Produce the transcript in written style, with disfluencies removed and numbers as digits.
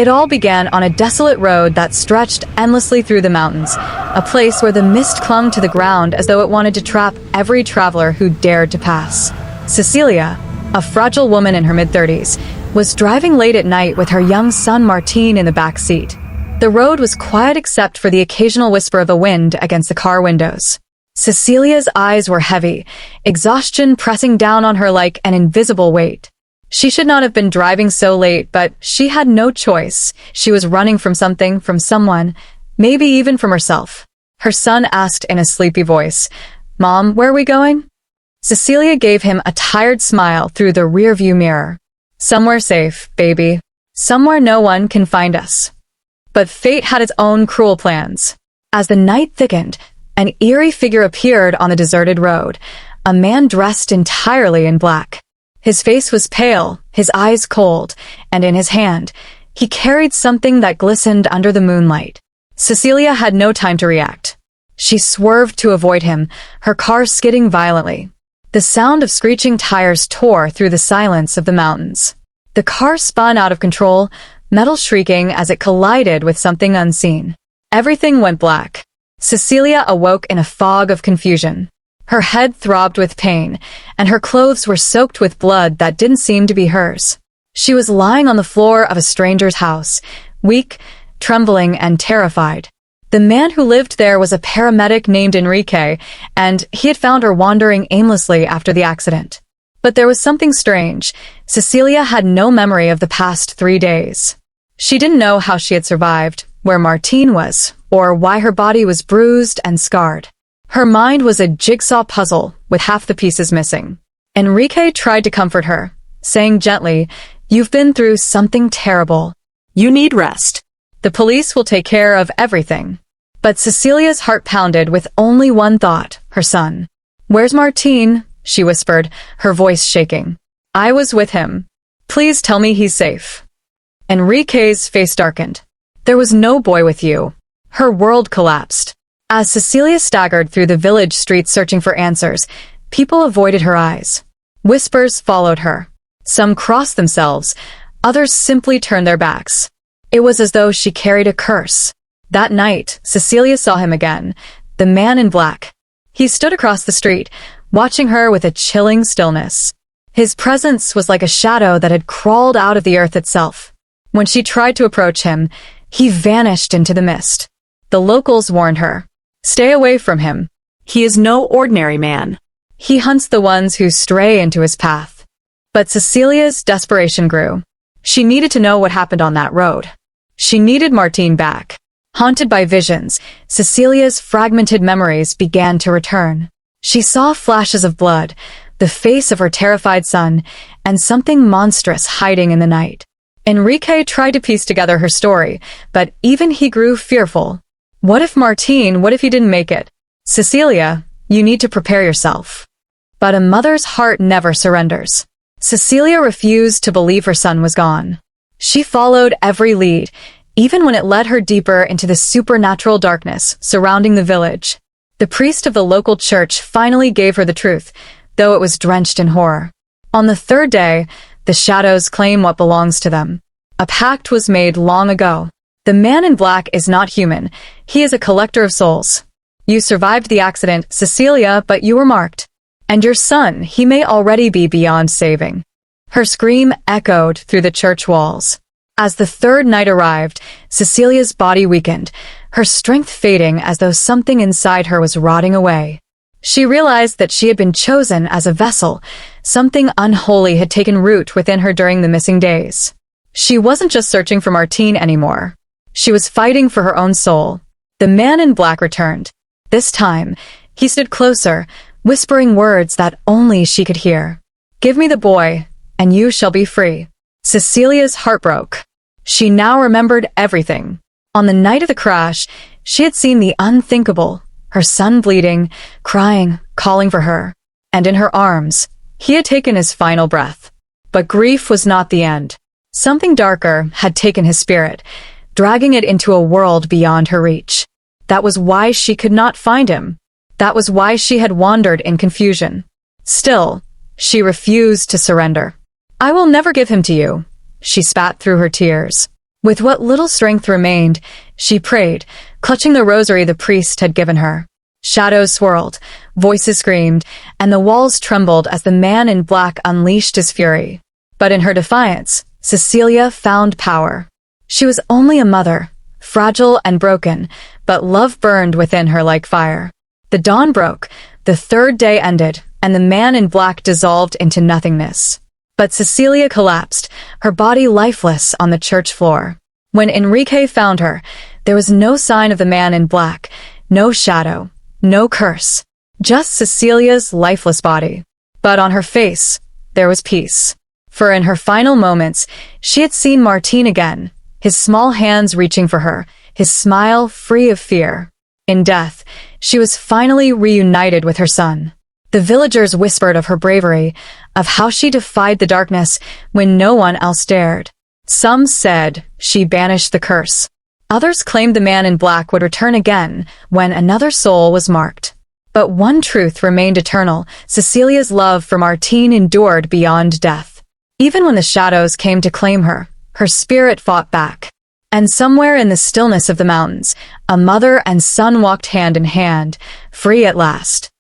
It all began on a desolate road that stretched endlessly through the mountains, a place where the mist clung to the ground as though it wanted to trap every traveler who dared to pass. Cecilia, a fragile woman in her mid-30s, was driving late at night with her young son Martín in the back seat. The road was quiet except for the occasional whisper of the wind against the car windows. Cecilia's eyes were heavy, exhaustion pressing down on her like an invisible weight. She should not have been driving so late, but she had no choice. She was running from something, from someone, maybe even from herself. Her son asked in a sleepy voice, "Mom, where are we going?" Cecilia gave him a tired smile through the rearview mirror. "Somewhere safe, baby. Somewhere no one can find us." But fate had its own cruel plans. As the night thickened, an eerie figure appeared on the deserted road, a man dressed entirely in black. His face was pale, his eyes cold, and in his hand, he carried something that glistened under the moonlight. Cecilia had no time to react. She swerved to avoid him, her car skidding violently. The sound of screeching tires tore through the silence of the mountains. The car spun out of control, metal shrieking as it collided with something unseen. Everything went black. Cecilia awoke in a fog of confusion. Her head throbbed with pain, and her clothes were soaked with blood that didn't seem to be hers. She was lying on the floor of a stranger's house, weak, trembling, and terrified. The man who lived there was a paramedic named Enrique, and he had found her wandering aimlessly after the accident. But there was something strange. Cecilia had no memory of the past 3 days. She didn't know how she had survived, where Martín was, or why her body was bruised and scarred. Her mind was a jigsaw puzzle with half the pieces missing. Enrique tried to comfort her, saying gently, "You've been through something terrible. You need rest. The police will take care of everything." But Cecilia's heart pounded with only one thought, her son. "Where's Martín?" she whispered, her voice shaking. "I was with him. Please tell me he's safe." Enrique's face darkened. "There was no boy with you." Her world collapsed. As Cecilia staggered through the village streets searching for answers, people avoided her eyes. Whispers followed her. Some crossed themselves, others simply turned their backs. It was as though she carried a curse. That night, Cecilia saw him again, the man in black. He stood across the street, watching her with a chilling stillness. His presence was like a shadow that had crawled out of the earth itself. When she tried to approach him, he vanished into the mist. The locals warned her, "Stay away from him. He is no ordinary man. He hunts the ones who stray into his path." But Cecilia's desperation grew. She needed to know what happened on that road. She needed Martín back. Haunted by visions, Cecilia's fragmented memories began to return. She saw flashes of blood, the face of her terrified son, and something monstrous hiding in the night. Enrique tried to piece together her story, but even he grew fearful. What if he didn't make it? "Cecilia, you need to prepare yourself." But a mother's heart never surrenders. Cecilia refused to believe her son was gone. She followed every lead, even when it led her deeper into the supernatural darkness surrounding the village. The priest of the local church finally gave her the truth, though it was drenched in horror. On the 3rd day, the shadows claim what belongs to them. A pact was made long ago. The man in black is not human. He is a collector of souls. You survived the accident, Cecilia, but you were marked. And your son, he may already be beyond saving. Her scream echoed through the church walls. As the 3rd night arrived, Cecilia's body weakened, her strength fading as though something inside her was rotting away. She realized that she had been chosen as a vessel. Something unholy had taken root within her during the missing days. She wasn't just searching for Martín anymore. She was fighting for her own soul. The man in black returned. This time, he stood closer, whispering words that only she could hear. "Give me the boy, and you shall be free." Cecilia's heart broke. She now remembered everything. On the night of the crash, she had seen the unthinkable, her son bleeding, crying, calling for her. And in her arms, he had taken his final breath. But grief was not the end. Something darker had taken his spirit, dragging it into a world beyond her reach. That was why she could not find him. That was why she had wandered in confusion. Still, she refused to surrender. "I will never give him to you," she spat through her tears. With what little strength remained, she prayed, clutching the rosary the priest had given her. Shadows swirled, voices screamed, and the walls trembled as the man in black unleashed his fury. But in her defiance, Cecilia found power. She was only a mother, fragile and broken, but love burned within her like fire. The dawn broke, the third day ended, and the man in black dissolved into nothingness. But Cecilia collapsed, her body lifeless on the church floor. When Enrique found her, there was no sign of the man in black, no shadow, no curse, just Cecilia's lifeless body. But on her face, there was peace. For in her final moments, she had seen Martín again, his small hands reaching for her, his smile free of fear. In death, she was finally reunited with her son. The villagers whispered of her bravery, of how she defied the darkness when no one else dared. Some said she banished the curse. Others claimed the man in black would return again when another soul was marked. But one truth remained eternal: Cecilia's love for Martín endured beyond death. Even when the shadows came to claim her, her spirit fought back. And somewhere in the stillness of the mountains, a mother and son walked hand in hand, free at last.